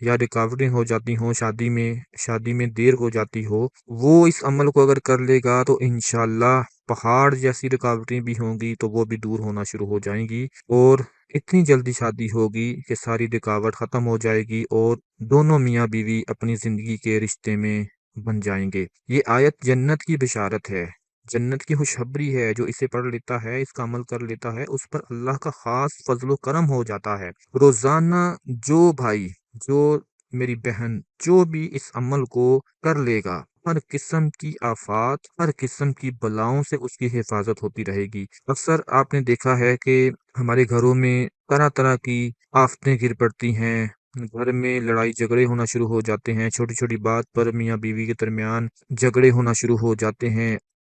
یا رکاوٹیں ہو جاتی ہوں شادی میں دیر ہو جاتی ہو، وہ اس عمل کو اگر کر لے گا تو انشاءاللہ پہاڑ جیسی رکاوٹیں بھی ہوں گی تو وہ بھی دور ہونا شروع ہو جائیں گی، اور اتنی جلدی شادی ہوگی کہ ساری رکاوٹ ختم ہو جائے گی اور دونوں میاں بیوی اپنی زندگی کے رشتے میں بن جائیں گے۔ یہ آیت جنت کی بشارت ہے، جنت کی خوشخبری ہے۔ جو اسے پڑھ لیتا ہے، اس کا عمل کر لیتا ہے، اس پر اللہ کا خاص فضل و کرم ہو جاتا ہے۔ روزانہ جو بھائی، جو میری بہن، جو بھی اس عمل کو کر لے گا، ہر قسم کی آفات، ہر قسم کی بلاؤں سے اس کی حفاظت ہوتی رہے گی۔ اکثر آپ نے دیکھا ہے کہ ہمارے گھروں میں طرح طرح کی آفتیں گر پڑتی ہیں، گھر میں لڑائی جھگڑے ہونا شروع ہو جاتے ہیں، چھوٹی چھوٹی بات پر میاں بیوی کے درمیان جھگڑے ہونا شروع ہو جاتے ہیں۔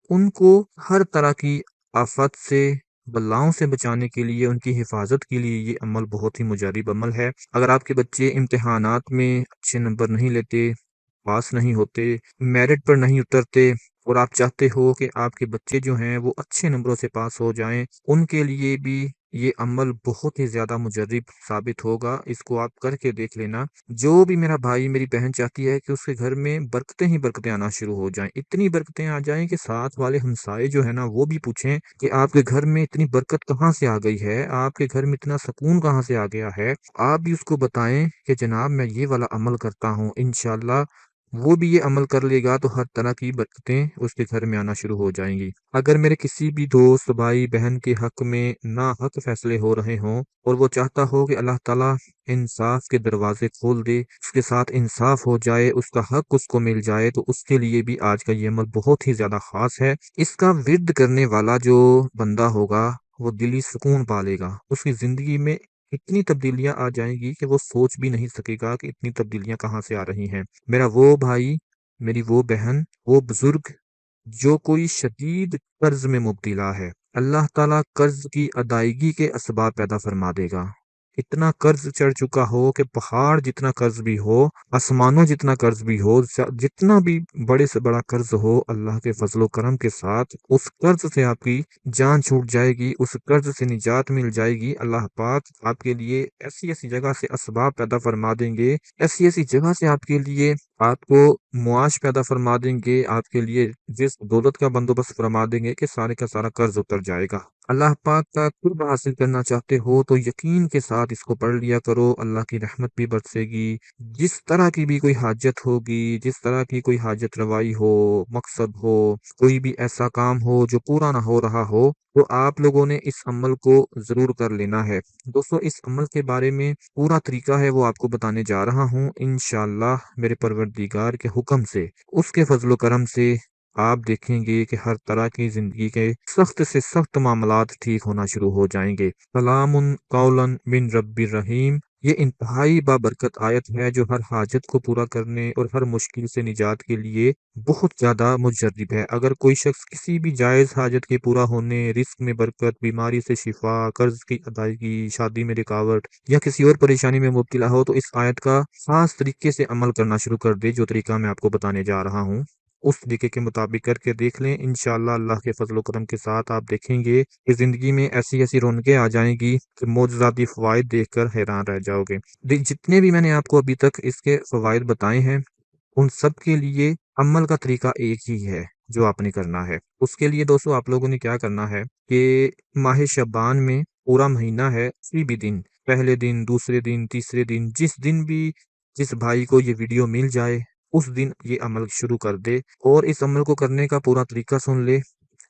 ان کو ہر طرح کی آفت سے، بلاؤں سے بچانے کے لیے، ان کی حفاظت کے لیے یہ عمل بہت ہی مجرب عمل ہے۔ اگر آپ کے بچے امتحانات میں اچھے نمبر نہیں لیتے، پاس نہیں ہوتے، میرٹ پر نہیں اترتے، اور آپ چاہتے ہو کہ آپ کے بچے جو ہیں وہ اچھے نمبروں سے پاس ہو جائیں، ان کے لیے بھی یہ عمل بہت ہی زیادہ مجرب ثابت ہوگا۔ اس کو آپ کر کے دیکھ لینا۔ جو بھی میرا بھائی، میری بہن چاہتی ہے کہ اس کے گھر میں برکتیں ہی برکتیں آنا شروع ہو جائیں، اتنی برکتیں آ جائیں کہ ساتھ والے ہمسائے جو ہے نا وہ بھی پوچھیں کہ آپ کے گھر میں اتنی برکت کہاں سے آ گئی ہے، آپ کے گھر میں اتنا سکون کہاں سے آ گیا ہے۔ آپ بھی اس کو بتائیں کہ جناب میں یہ والا عمل کرتا ہوں، انشاءاللہ وہ بھی یہ عمل کر لے گا تو ہر طرح کی برکتیں اس کے گھر میں آنا شروع ہو جائیں گی۔ اگر میرے کسی بھی دوست، بھائی، بہن کے حق میں ناحق فیصلے ہو رہے ہوں اور وہ چاہتا ہو کہ اللہ تعالیٰ انصاف کے دروازے کھول دے، اس کے ساتھ انصاف ہو جائے، اس کا حق اس کو مل جائے، تو اس کے لیے بھی آج کا یہ عمل بہت ہی زیادہ خاص ہے۔ اس کا ورد کرنے والا جو بندہ ہوگا وہ دلی سکون پالے گا، اس کی زندگی میں اتنی تبدیلیاں آ جائیں گی کہ وہ سوچ بھی نہیں سکے گا کہ اتنی تبدیلیاں کہاں سے آ رہی ہیں۔ میرا وہ بھائی، میری وہ بہن، وہ بزرگ جو کوئی شدید قرض میں مبتلا ہے، اللہ تعالیٰ قرض کی ادائیگی کے اسباب پیدا فرما دے گا۔ اتنا قرض چڑھ چکا ہو کہ پہاڑ جتنا قرض بھی ہو، آسمانوں جتنا قرض بھی ہو، جتنا بھی بڑے سے بڑا قرض ہو، اللہ کے فضل و کرم کے ساتھ اس قرض سے آپ کی جان چھوٹ جائے گی، اس قرض سے نجات مل جائے گی۔ اللہ پاک آپ کے لیے ایسی ایسی جگہ سے اسباب پیدا فرما دیں گے، ایسی ایسی جگہ سے آپ کے لیے، آپ کو معاش پیدا فرما دیں گے، آپ کے لیے جس دولت کا بندوبست فرما دیں گے کہ سارے کا سارا قرض اتر جائے گا۔ اللہ پاک کا قرب حاصل کرنا چاہتے ہو تو یقین کے ساتھ اس کو پڑھ لیا کرو، اللہ کی رحمت بھی برسے گی۔ جس طرح کی بھی کوئی حاجت ہوگی، جس طرح کی کوئی حاجت روائی ہو، مقصد ہو، کوئی بھی ایسا کام ہو جو پورا نہ ہو رہا ہو، تو آپ لوگوں نے اس عمل کو ضرور کر لینا ہے۔ دوستو، اس عمل کے بارے میں پورا طریقہ ہے وہ آپ کو بتانے جا رہا ہوں انشاءاللہ میرے پروردگار کے حکم سے، اس کے فضل و کرم سے آپ دیکھیں گے کہ ہر طرح کی زندگی کے سخت سے سخت معاملات ٹھیک ہونا شروع ہو جائیں گے۔ سلام قولا من رب الرحیم، یہ انتہائی بابرکت آیت ہے جو ہر حاجت کو پورا کرنے اور ہر مشکل سے نجات کے لیے بہت زیادہ مجرب ہے۔ اگر کوئی شخص کسی بھی جائز حاجت کے پورا ہونے، رزق میں برکت، بیماری سے شفا، قرض کی ادائیگی، شادی میں رکاوٹ یا کسی اور پریشانی میں مبتلا ہو تو اس آیت کا خاص طریقے سے عمل کرنا شروع کر دے۔ جو طریقہ میں آپ کو بتانے جا رہا ہوں اس طریقے کے مطابق کر کے دیکھ لیں، انشاءاللہ اللہ کے فضل و کرم کے ساتھ آپ دیکھیں گے کہ زندگی میں ایسی ایسی رونقیں آ جائیں گی کہ معجزاتی فوائد دیکھ کر حیران رہ جاؤ گے۔ جتنے بھی میں نے آپ کو ابھی تک اس کے فوائد بتائے ہیں، ان سب کے لیے عمل کا طریقہ ایک ہی ہے جو آپ نے کرنا ہے۔ اس کے لیے دوستو آپ لوگوں نے کیا کرنا ہے کہ ماہ شعبان میں پورا مہینہ ہے، کسی بھی دن، پہلے دن، دوسرے دن، تیسرے دن، جس دن بھی جس بھائی کو یہ ویڈیو مل جائے اس دن یہ عمل شروع کر دے، اور اس عمل کو کرنے کا پورا طریقہ سن لے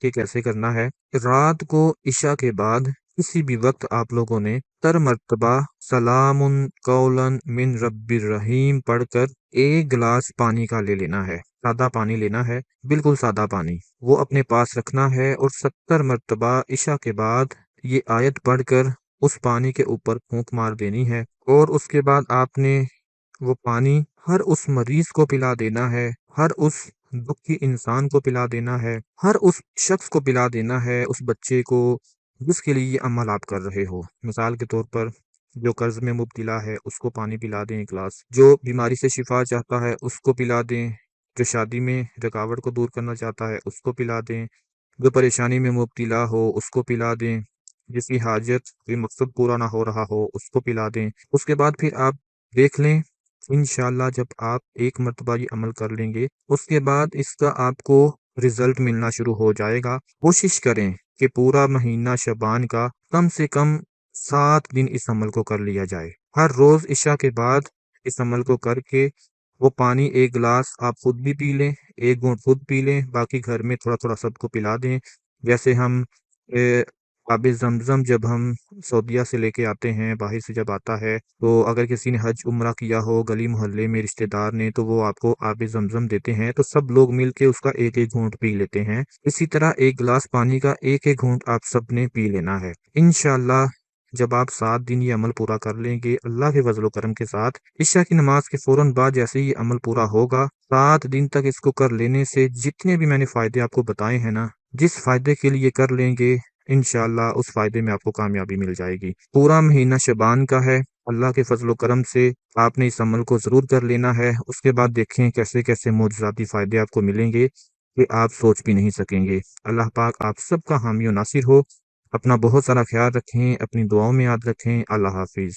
کہ کیسے کرنا ہے۔ رات کو عشاء کے بعد کسی بھی وقت آپ لوگوں نے تر مرتبہ سلام قولا من رب الرحیم پڑھ کر ایک گلاس پانی کا لے لینا ہے، سادہ پانی لینا ہے، بالکل سادہ پانی، وہ اپنے پاس رکھنا ہے، اور 70 مرتبہ عشاء کے بعد یہ آیت پڑھ کر اس پانی کے اوپر پھونک مار دینی ہے، اور اس کے بعد آپ نے وہ پانی ہر اس مریض کو پلا دینا ہے، ہر اس دکھی انسان کو پلا دینا ہے، ہر اس شخص کو پلا دینا ہے، اس بچے کو جس کے لیے یہ عمل آپ کر رہے ہو۔ مثال کے طور پر جو قرض میں مبتلا ہے اس کو پانی پلا دیں ایک گلاس، جو بیماری سے شفا چاہتا ہے اس کو پلا دیں، جو شادی میں رکاوٹ کو دور کرنا چاہتا ہے اس کو پلا دیں، جو پریشانی میں مبتلا ہو اس کو پلا دیں، جس کی حاجت کوئی مقصد پورا نہ ہو رہا ہو اس کو پلا دیں۔ اس کے بعد پھر آپ دیکھ لیں انشاءاللہ جب آپ ایک مرتبہ یہ عمل کر لیں گے اس کے بعد اس کا آپ کو رزلٹ ملنا شروع ہو جائے گا۔ کوشش کریں کہ پورا مہینہ شعبان کا کم سے کم 7 دن اس عمل کو کر لیا جائے۔ ہر روز عشاء کے بعد اس عمل کو کر کے وہ پانی ایک گلاس آپ خود بھی پی لیں، ایک گھونٹ خود پی لیں، باقی گھر میں تھوڑا تھوڑا سب کو پلا دیں۔ جیسے ہم آب زمزم جب ہم سعودیہ سے لے کے آتے ہیں، باہر سے جب آتا ہے تو اگر کسی نے حج عمرہ کیا ہو گلی محلے میں رشتہ دار نے، تو وہ آپ کو آب زمزم دیتے ہیں، تو سب لوگ مل کے اس کا ایک ایک گھونٹ پی لیتے ہیں۔ اسی طرح ایک گلاس پانی کا ایک ایک گھونٹ آپ سب نے پی لینا ہے۔ انشاءاللہ جب آپ 7 دن یہ عمل پورا کر لیں گے اللہ کے فضل و کرم کے ساتھ، عشاء کی نماز کے فوراً بعد جیسے ہی یہ عمل پورا ہوگا، 7 دن تک اس کو کر لینے سے جتنے بھی میں نے فائدے آپ کو بتائے ہیں نا، جس فائدے کے لیے کر لیں گے انشاءاللہ اس فائدے میں آپ کو کامیابی مل جائے گی۔ پورا مہینہ شبان کا ہے، اللہ کے فضل و کرم سے آپ نے اس عمل کو ضرور کر لینا ہے۔ اس کے بعد دیکھیں کیسے کیسے معجزاتی فائدے آپ کو ملیں گے کہ آپ سوچ بھی نہیں سکیں گے۔ اللہ پاک آپ سب کا حامی و ناصر ہو۔ اپنا بہت سارا خیال رکھیں، اپنی دعاؤں میں یاد رکھیں۔ اللہ حافظ۔